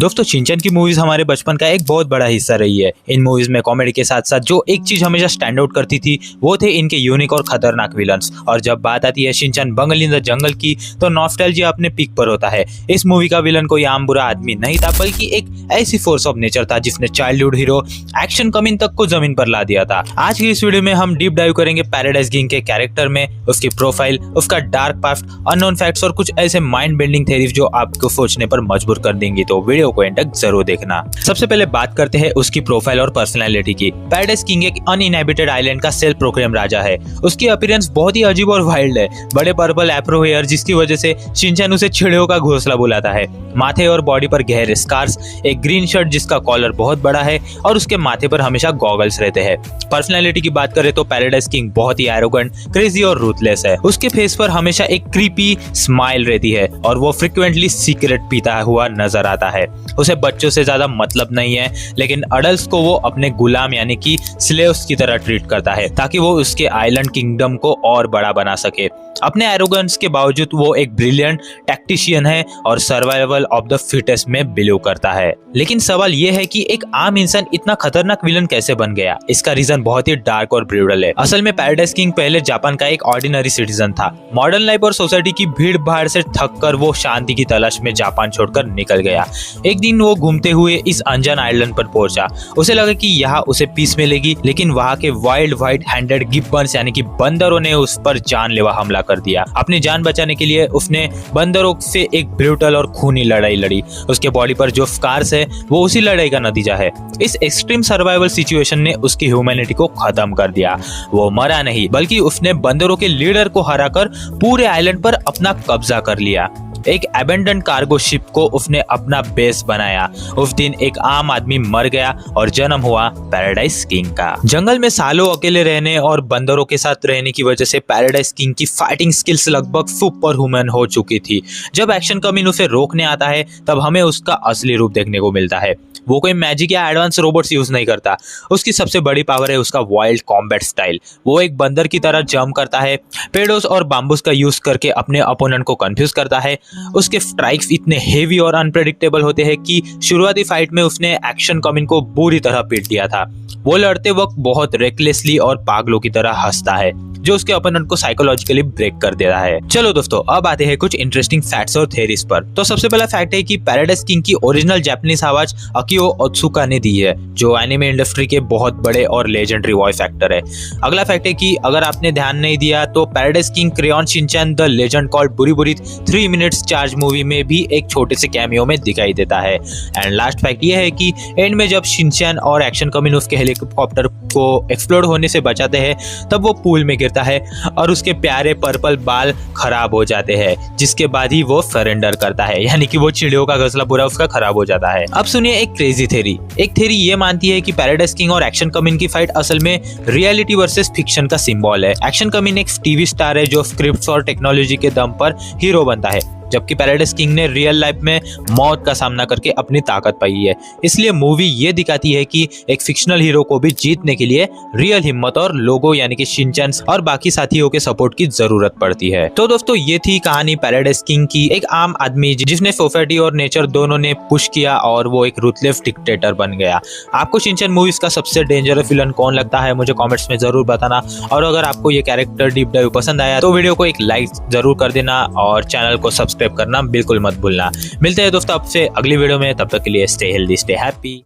दोस्तों शिनचैन की मूवीज हमारे बचपन का एक बहुत बड़ा हिस्सा रही है। इन मूवीज में कॉमेडी के साथ साथ जो एक चीज हमेशा स्टैंड आउट करती थी वो थे इनके यूनिक और खतरनाक विलन्स। और जब बात आती है Shinchan Bengal in the jungle की तो नॉस्टैल्जिया अपने पीक पर होता है। इस मूवी का विलन कोई आम बुरा आदमी नहीं था बल्कि एक ऐसी फोर्स ऑफ नेचर था जिसने चाइल्डहुड हीरो एक्शन कमिन तक को जमीन पर ला दिया था। आज की इस वीडियो में हम डीप डाइव करेंगे पैराडाइज किंग के कैरेक्टर में, उसकी प्रोफाइल, उसका डार्क पास्ट, अननोन फैक्ट्स और कुछ ऐसे माइंड बेंडिंग थ्योरीज जो आपको सोचने पर मजबूर कर देंगी। तो वीडियो को एंड तक जरूर देखना। सबसे पहले बात करते हैं उसकी प्रोफाइल और पर्सनालिटी की। पैराडाइज किंग एक अनइनहेबिटेड आइलैंड का सेल्फ प्रोक्लेम राजा है। उसकी अपीयरेंस बहुत ही अजीब और वाइल्ड है। बड़े पर्पल एप्रो हेयर जिसकी वजह से शिनचैन उसे चिड़ियों का घोंसला बुलाता है। माथे और बॉडी पर गहरे स्कार्स, एक ग्रीन शर्ट जिसका कॉलर बहुत बड़ा है और उसके माथे पर हमेशा गॉगल्स रहते हैं। पर्सनालिटी की बात करें तो पैराडाइज किंग बहुत ही एरोगेंट, क्रेजी और रूथलेस है। उसके फेस पर हमेशा एक क्रीपी स्माइल रहती है और वो फ्रिक्वेंटली सिगरेट पीता हुआ नजर आता है। उसे बच्चों से ज्यादा मतलब नहीं है लेकिन अडल्ट्स को वो अपने गुलाम यानी कि स्लेव्स की तरह ट्रीट करता है ताकि वो उसके आइलैंड किंगडम को और बड़ा बना सके। अपने एरोगेंस के बावजूद वो एक ब्रिलियंट टैक्टिशियन है और सर्वाइवल ऑफ द फिटेस्ट में बिलीव करता है। लेकिन सवाल ये है कि एक आम इंसान इतना खतरनाक विलन कैसे बन गया? इसका रीजन बहुत ही डार्क और ब्रूटल है। असल में पैराडाइज किंग पहले जापान का एक ऑर्डिनरी सिटीजन था। मॉडर्न लाइफ और सोसाइटी की भीड़ भाड़ से थक कर वो शांति की तलाश में जापान छोड़कर निकल गया। एक दिन वो घूमते हुए इस अनजान आइलैंड पर पहुंचा। उसे लगा कि यहाँ उसे पीस मिलेगी, लेकिन वहाँ के वाइल्ड व्हाइट हैंडेड गिब्बन्स यानी कि बंदरों ने उस पर जानलेवा हमला कर दिया। अपनी जान बचाने के लिए उसने बंदरों से एक ब्रूटल और खूनी लड़ाई लड़ी। उसके बॉडी पर जो स्कार्स है वो उसी लड़ाई का नतीजा है। इस एक्सट्रीम सर्वाइवल सिचुएशन ने उसकी ह्यूमैनिटी को खत्म कर दिया। वो मरा नहीं बल्कि उसने बंदरों के लीडर को हराकर पूरे आइलैंड पर अपना कब्जा कर लिया। एक अबेंडन कार्गो शिप को उसने अपना बेस बनाया। उस दिन एक आम आदमी मर गया और जन्म हुआ पैराडाइज किंग का। जंगल में सालों अकेले रहने और बंदरों के साथ रहने की वजह से पैराडाइज किंग की फाइटिंग स्किल्स लगभग सुपर ह्यूमन हो चुकी थी। जब एक्शन कमिन उसे रोकने आता है तब हमें उसका असली रूप देखने को मिलता है। वो कोई मैजिक या एडवांस रोबोट्स यूज नहीं करता। उसकी सबसे बड़ी पावर है उसका वाइल्ड कॉम्बैट स्टाइल। वो एक बंदर की तरह जंप करता है, पेड़ों और बाम्बूस का यूज करके अपने अपोनेंट को कंफ्यूज करता है। उसके स्ट्राइक्स इतने हेवी और अनप्रेडिक्टेबल होते हैं कि शुरुआती फाइट में उसने एक्शन कमिन को बुरी तरह पीट दिया था। वो लड़ते वक्त बहुत रेकलेसली और पागलों की तरह हंसता है जो उसके ओपोनेंट को साइकोलॉजिकली ब्रेक कर देता है। चलो दोस्तों अब आते हैं कुछ इंटरेस्टिंग फैक्ट्स और थ्योरीज पर। तो सबसे पहला फैक्ट है कि पैराडाइज किंग की ओरिजिनल जापानीज आवाज अकियो ओत्सुका ने दी है जो एनिमे इंडस्ट्री के बहुत बड़े और लेजेंडरी वॉइस एक्टर है। अगला फैक्ट है कि अगर आपने ध्यान नहीं दिया तो paradise king crayon Shinchan the legend called बुरी बुरी 3 मिनट्स चार्ज मूवी में भी एक छोटे से कैमियो में दिखाई देता है। एंड लास्ट फैक्ट ये है कि एंड में जब शिनचैन और एक्शन कमिन उसके हेलीकॉप्टर को एक्सप्लोड होने से बचाते हैं तब वो पूल में गिरता है और उसके प्यारे पर्पल बाल खराब हो जाते हैं, जिसके बाद ही वो सरेंडर करता है, यानी कि वो चिड़ियों का घोंसला पूरा उसका खराब हो जाता है। अब सुनिए एक क्रेजी थ्योरी। एक थ्योरी ये मानती है कि पैराडाइज किंग और एक्शन कमिन की फाइट असल में रियलिटी वर्सेस फिक्शन का सिंबल है। एक्शन कमिन एक टीवी स्टार है जो स्क्रिप्ट्स और टेक्नोलॉजी के दम पर हीरो बनता है, जबकि पैराडाइज किंग ने रियल लाइफ में मौत का सामना करके अपनी ताकत पाई है। इसलिए मूवी ये दिखाती है कि एक फिक्शनल हीरो को भी जीतने के लिए रियल हिम्मत और लोगों यानी कि शिनचैन और बाकी साथियों के सपोर्ट की जरूरत पड़ती है। तो दोस्तों ये थी कहानी पैराडाइज किंग की। एक आम आदमी जिसने सोसाइटी और नेचर दोनों ने पुश किया और वो एक रूथलेस डिक्टेटर बन गया। आपको शिनचैन मूवीज का सबसे डेंजरस विलन कौन लगता है मुझे कॉमेंट्स में जरूर बताना। और अगर आपको ये कैरेक्टर डीप डाइव पसंद आया तो वीडियो को एक लाइक जरूर कर देना और चैनल को सब्सक्राइब करना बिल्कुल मत भूलना। मिलते हैं दोस्तों आपसे अगली वीडियो में, तब तक के लिए स्टे हेल्दी, स्टे हैप्पी।